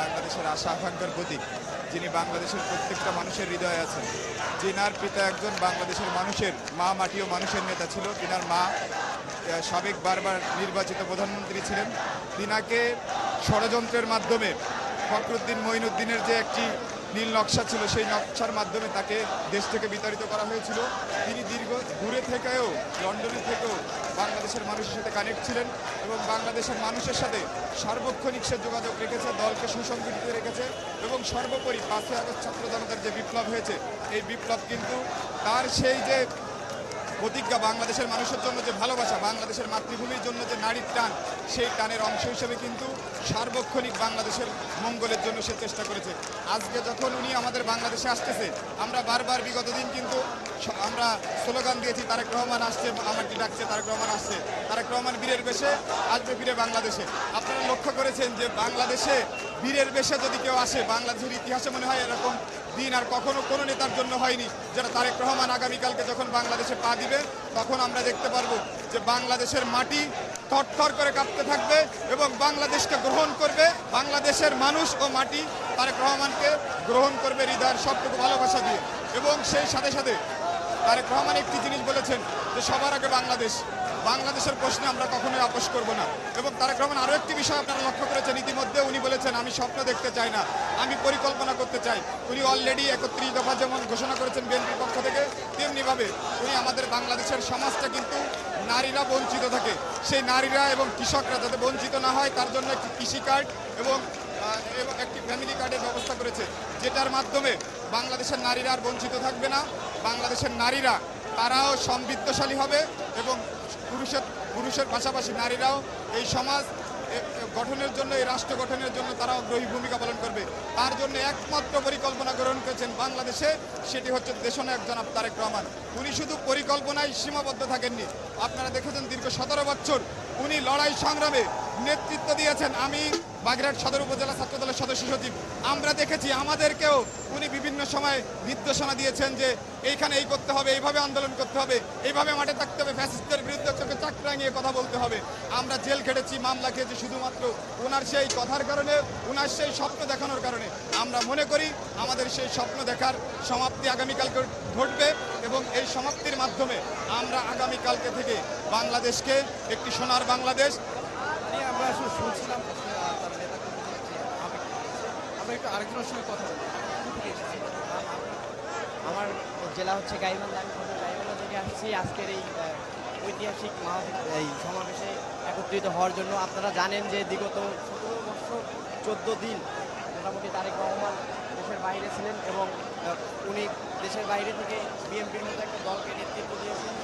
বাংলাদেশের আশা আকাঙ্ক্ষার প্রতীক, যিনি বাংলাদেশের প্রত্যেকটা মানুষের হৃদয়ে আছেন। যিনার পিতা একজন বাংলাদেশের মানুষের মা মাটি ও মানুষের নেতা ছিল। তিনার মা সাবেক বারবার নির্বাচিত প্রধানমন্ত্রী ছিলেন। তিনাকে ষড়যন্ত্রের মাধ্যমে ফখরুদ্দিন মঈনুদ্দিনের যে একটি নীল নকশা ছিল, সেই নকশার মাধ্যমে তাকে দেশ থেকে বিতাড়িত করা হয়েছিল। তিনি দূরে থেকেও, লন্ডনে থেকেও বাংলাদেশের মানুষের সাথে কানেক্ট ছিলেন এবং বাংলাদেশের মানুষের সাথে সার্বক্ষণিক সে যোগাযোগ রেখেছে, দলকে সুসংগঠিত রেখেছে এবং সর্বোপরি 5ই আগস্ট ছাত্র জনতার যে বিপ্লব হয়েছে, এই বিপ্লব কিন্তু তার সেই যে প্রতিজ্ঞা, বাংলাদেশের মানুষের জন্য যে ভালোবাসা, বাংলাদেশের মাতৃভূমির জন্য যে নারীর টান, সেই টানের অংশ হিসেবে কিন্তু সার্বক্ষণিক বাংলাদেশের মঙ্গলের জন্য সে চেষ্টা করেছে। আজকে যখন উনি আমাদের বাংলাদেশে আসতেছে, আমরা বারবার বিগত দিন কিন্তু আমরা স্লোগান দিয়েছি, তারেক রহমান আসছে, আমাকে ডাকছে, তারেক রহমান আসছে, তারেক রহমান বীরের বেশে আসবে ফিরে বাংলাদেশে। আপনারা লক্ষ্য করেছেন যে বাংলাদেশে বীরের বেশে যদি কেউ আসে, বাংলাদেশের ইতিহাসে মনে হয় এরকম দিন আর কখনো কোনো নেতার জন্য হয়নি। যারা তারেক রহমান আগামীকালকে যখন বাংলাদেশে পা দিবে, তখন আমরা দেখতে পারবো যে বাংলাদেশের মাটি থরথর করে কাঁপতে থাকবে এবং বাংলাদেশকে গ্রহণ করবে। বাংলাদেশের মানুষ ও মাটি তারেক রহমানকে গ্রহণ করবে হৃদয়ের সবটুকু ভালোবাসা দিয়ে। এবং সেই সাথে সাথে তারেক রহমান একটি জিনিস বলেছেন যে সবার আগে বাংলাদেশ, বাংলাদেশের প্রশ্নে আমরা কখনোই আপোষ করব না। এবং তারেক রহমান আরও একটি বিষয় আপনারা লক্ষ্য করেছেন, ইতিমধ্যে উনি বলেছেন আমি স্বপ্ন দেখতে চাই না, আমি পরিকল্পনা করতে চাই। উনি অলরেডি 31 দফা যেমন ঘোষণা করেছেন বিএনপির পক্ষ থেকে, তেমনিভাবে উনি আমাদের বাংলাদেশের সমাজটা কিন্তু নারীরা বঞ্চিত থাকে, সেই নারীরা এবং কৃষকরা যাতে বঞ্চিত না হয় তার জন্য একটি কৃষি কার্ড এবং একটি ফ্যামিলি কার্ডের ব্যবস্থা করেছে, যেটার মাধ্যমে বাংলাদেশের নারীরা আর বঞ্চিত থাকবে না। বাংলাদেশের নারীরা তারাও সমৃদ্ধশালী হবে এবং পুরুষের পাশাপাশি নারীরাও এই সমাজ গঠনের জন্য, এই রাষ্ট্র গঠনের জন্য তারা অগ্রহী ভূমিকা পালন করবে। তার জন্য একমাত্র পরিকল্পনা গ্রহণ করেছেন বাংলাদেশে, সেটি হচ্ছে দেশনায়ক জনাব তারেক রহমান। উনি শুধু পরিকল্পনায় সীমাবদ্ধ থাকেননি, আপনারা দেখেছেন দীর্ঘ 17 বছর উনি লড়াই সংগ্রামে নেতৃত্ব দিয়েছেন। আমি বাগেরহাট সদর উপজেলা ছাত্রদলের সদস্য সচিব, আমরা দেখেছি আমাদেরকেও উনি বিভিন্ন সময় নির্দেশনা দিয়েছেন যে এইখানে এই করতে হবে, এইভাবে আন্দোলন করতে হবে, এইভাবে মাঠে থাকতে হবে, ফ্যাসিস্টদের বিরুদ্ধে চোখে চাক রাঙিয়ে কথা বলতে হবে। আমরা জেল খেটেছি, মামলা খেয়েছি শুধুমাত্র ওনার সেই কথার কারণে, ওনার সেই স্বপ্ন দেখানোর কারণে। আমরা মনে করি আমাদের সেই স্বপ্ন দেখার সমাপ্তি আগামীকালকে ঘটবে এবং এই সমাপ্তির মাধ্যমে আমরা আগামীকালকে থেকে বাংলাদেশকে একটি সোনার বাংলাদেশ। আমরা আসলে শুনছিলাম আমরা একটু আরেকজনের সঙ্গে কথা বলি। আমার জেলা হচ্ছে গাইবান্ধা, আমি গাইবান্ধা থেকে আসছি আজকের এই ঐতিহাসিক এই সমাবেশে একত্রিত হওয়ার জন্য। আপনারা জানেন যে বিগত 17 বছর 14 দিন মোটামুটি তারেক রহমান দেশের বাইরে ছিলেন এবং উনি দেশের বাইরে থেকে বিএনপির মতো একটা দলকে নেতৃত্ব দিয়েছেন।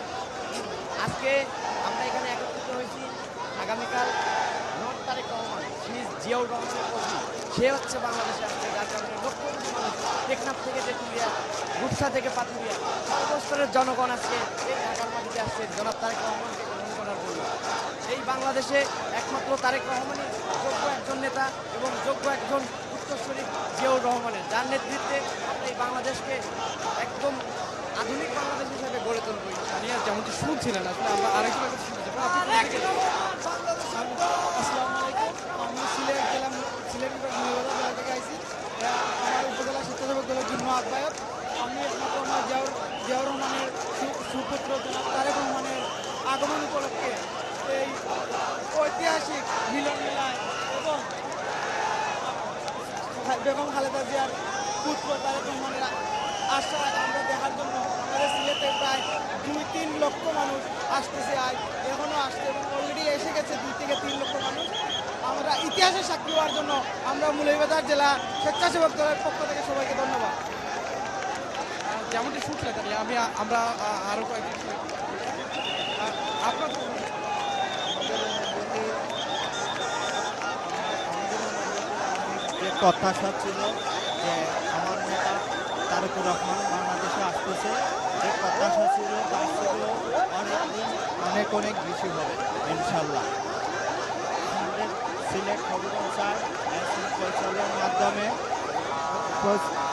আজকে আমরা এখানে একত্রিত হয়েছি, আগামীকাল নট তারেক রহমান, জিয়াউর রহমানের কর্মী, সে হচ্ছে বাংলাদেশে আসছে, যার কারণে লক্ষ কোটি মানুষ টেকনাফ থেকে তেঁতুলিয়া, গুপসা থেকে পাতুলিয়া, সর্বস্তরের জনগণ আজকে এই ঢাকার মাটিতে আসছে জনাব তারেক রহমানকে গ্রহণ করার জন্য। এই বাংলাদেশে একমাত্র তারেক রহমানই যোগ্য একজন নেতা এবং যোগ্য একজন উত্তরসূরি জিয়াউর রহমানের, যার নেতৃত্বে আমরা এই বাংলাদেশকে একদম আধুনিক বাংলাদেশ হিসেবে গড়ে তুলব। যেমনটি শুনছিলেন আসলে আমরা আরেকজনের কথা শুনতে চাই। আসসালামু আলাইকুম, আমি সিলেট জেলা, সিলেট বিভাগ জেলা থেকে আইছি। আমার উপজেলা স্বেচ্ছাসেবক দলের যুগ্ম আহ্বায়ক। আমি একমাত্র আমার জিয়াউর রহমানের সুপুত্র জনাব তারেক রহমানের আগমন উপলক্ষে এই ঐতিহাসিক মিলন মেলায় এবং বেগম খালেদা জিয়ার পুত্র তারেক রহমানের আশা আমরা দেখার জন্য আমাদের সিলেটে প্রায় 2-3 লক্ষ মানুষ আসতেছে, এখনও আসছে এবং অলরেডি এসে গেছে 2 থেকে 3 লক্ষ মানুষ। আমরা ইতিহাসের সাক্ষী হওয়ার জন্য আমরা মৌলভীবাজার জেলা স্বেচ্ছাসেবক দলের পক্ষ থেকে সবাইকে ধন্যবাদ। যেমনটি শুনছিলেন আমরা আরও কয়েকজন আপনার যে প্রত্যাশা ছিল যে আমার নেতা তারেক রহমান বাংলাদেশে আসতেছে, যে প্রত্যাশা ছিল অনেক বেশি হবে ইনশাল্লাহ। আমাদের সিলেট হবিগঞ্জ স্যার ফয়সালের মাধ্যমে,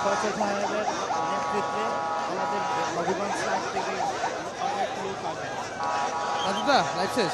ফয়সাল সাহেবের নেতৃত্বে আমাদের হবিগঞ্জ স্যার থেকে অনেক লোক আসবে। রাজুদা লাইভ শেষ।